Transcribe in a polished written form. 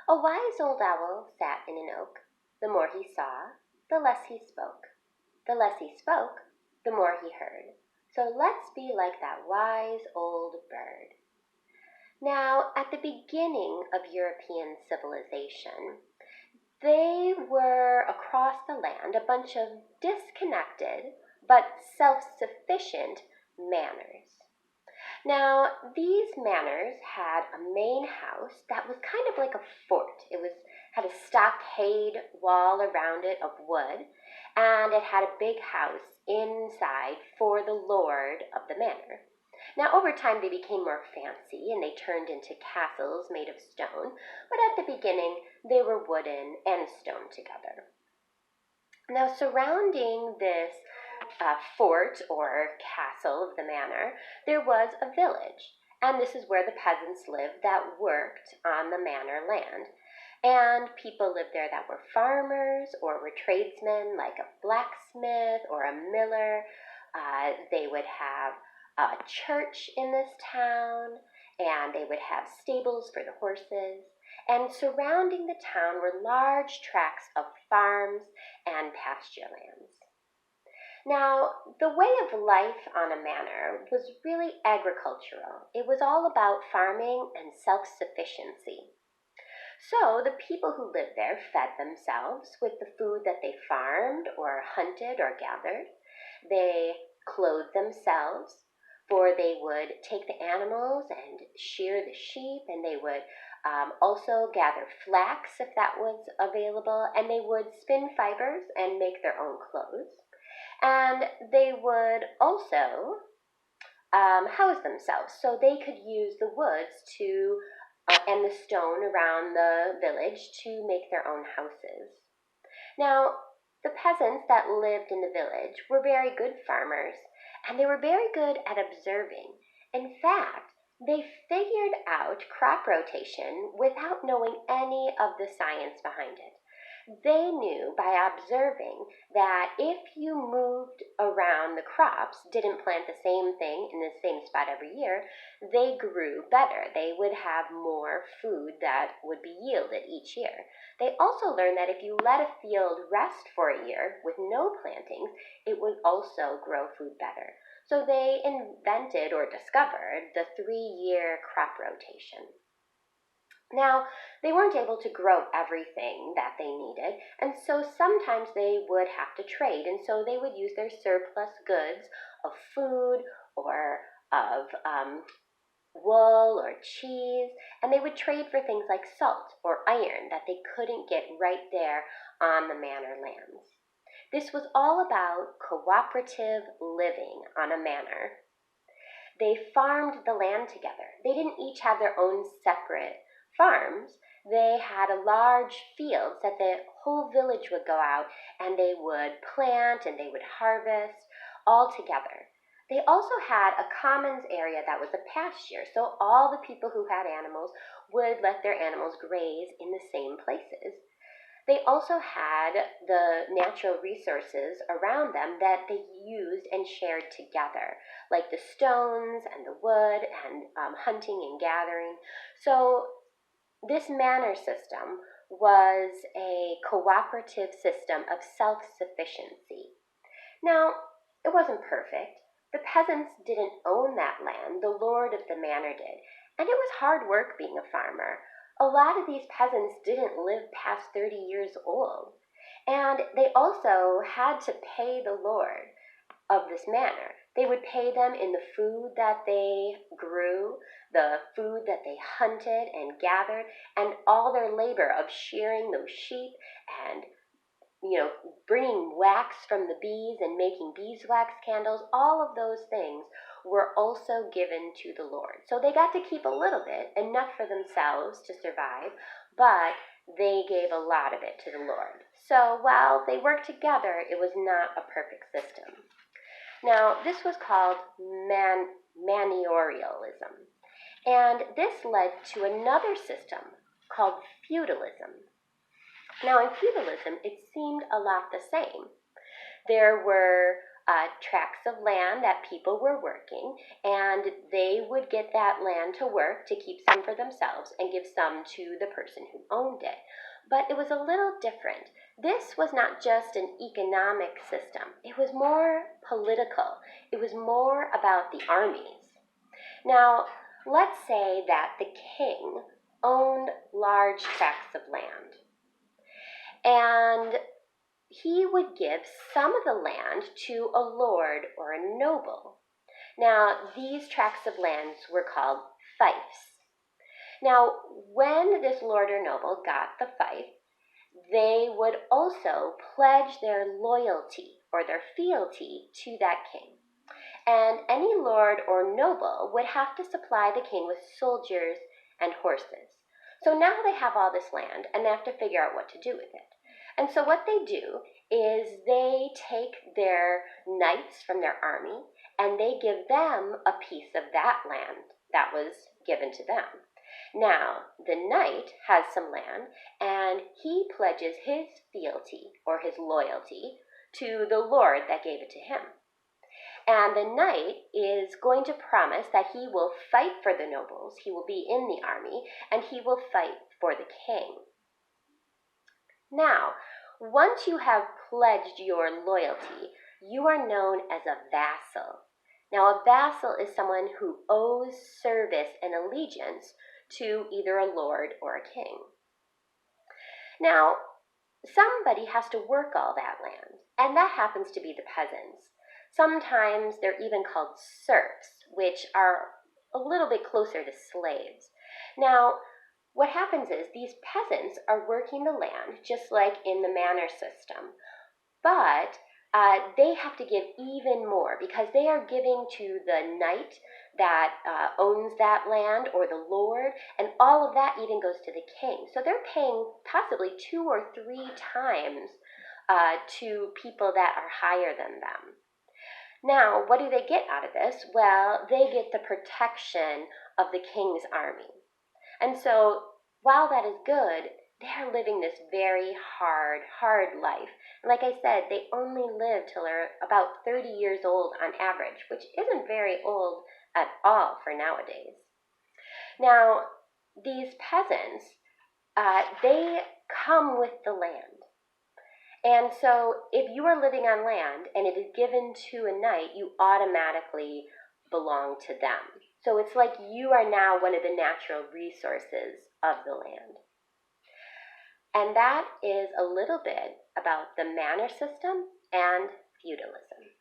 A wise old owl sat in an oak. The more he saw, the less he spoke. The less he spoke, the more he heard. So let's be like that wise old bird. Now, at the beginning of European civilization, they were across the land a bunch of disconnected but self-sufficient manors. Now, these manors had a main house that was kind of like a fort. Had a stockade wall around it of wood, and it had a big house inside for the lord of the manor. Now, over time, they became more fancy and they turned into castles made of stone, but at the beginning, they were wooden and stone together. Now, surrounding this fort or castle of the manor, there was a village, and this is where the peasants lived that worked on the manor land. And people lived there that were farmers or were tradesmen, like a blacksmith or a miller. They would have a church in this town, and they would have stables for the horses. And surrounding the town were large tracts of farms and pasture lands. Now, the way of life on a manor was really agricultural. It was all about farming and self-sufficiency. So the people who lived there fed themselves with the food that they farmed or hunted or gathered. They clothed themselves, for they would take the animals and shear the sheep, and they would also gather flax if that was available, and they would spin fibers and make their own clothes. And they would also house themselves, so they could use the woods to and the stone around the village to make their own houses. Now, the peasants that lived in the village were very good farmers, and they were very good at observing. In fact, they figured out crop rotation without knowing any of the science behind it. They knew by observing that if you moved around the crops, didn't plant the same thing in the same spot every year, they grew better. They would have more food that would be yielded each year. They also learned that if you let a field rest for a year with no plantings, it would also grow food better. So they invented or discovered the 3-year crop rotation. Now, they weren't able to grow everything that they needed, and so sometimes they would have to trade, and so they would use their surplus goods of food or of wool or cheese, and they would trade for things like salt or iron that they couldn't get right there on the manor lands. This was all about cooperative living on a manor. They farmed the land together. They didn't each have their own separate farms. They had a large fields that the whole village would go out and they would plant and they would harvest all together. They also had a commons area that was a pasture, so all the people who had animals would let their animals graze in the same places. They also had the natural resources around them that they used and shared together, like the stones and the wood and hunting and gathering. So this manor system was a cooperative system of self-sufficiency. Now, it wasn't perfect. The peasants didn't own that land, the lord of the manor did, and it was hard work being a farmer. A lot of these peasants didn't live past 30 years old, and they also had to pay the lord of this manor. They would pay them in the food that they grew, the food that they hunted and gathered, and all their labor of shearing those sheep and bringing wax from the bees and making beeswax candles. All of those things were also given to the Lord. So they got to keep a little bit, enough for themselves to survive, but they gave a lot of it to the Lord. So while they worked together, it was not a perfect system. Now, this was called manorialism, and this led to another system called feudalism. Now, in feudalism, it seemed a lot the same. There were tracts of land that people were working, and they would get that land to work to keep some for themselves and give some to the person who owned it. But it was a little different. This was not just an economic system. It was more political. It was more about the armies. Now, let's say that the king owned large tracts of land, and he would give some of the land to a lord or a noble. Now, these tracts of lands were called fiefs. Now, when this lord or noble got the fief, they would also pledge their loyalty or their fealty to that king. And any lord or noble would have to supply the king with soldiers and horses. So now they have all this land and they have to figure out what to do with it. And so what they do is they take their knights from their army and they give them a piece of that land that was given to them. Now, the knight has some land and he pledges his fealty or his loyalty to the lord that gave it to him. And the knight is going to promise that he will fight for the nobles, he will be in the army, and he will fight for the king. Now, once you have pledged your loyalty, you are known as a vassal. Now, a vassal is someone who owes service and allegiance to either a lord or a king. Now, somebody has to work all that land, and that happens to be the peasants. Sometimes they're even called serfs, which are a little bit closer to slaves. Now, what happens is these peasants are working the land just like in the manor system, but they have to give even more because they are giving to the knight that owns that land or the lord, and all of that even goes to the king. So they're paying possibly 2 or 3 times to people that are higher than them. Now, what do they get out of this? Well, they get the protection of the king's army. And so, while that is good, they're living this very hard life. And like I said, they only live till they're about 30 years old on average, which isn't very old at all for nowadays. Now, these peasants, they come with the land. And so if you are living on land and it is given to a knight, you automatically belong to them. So it's like you are now one of the natural resources of the land. And that is a little bit about the manor system and feudalism.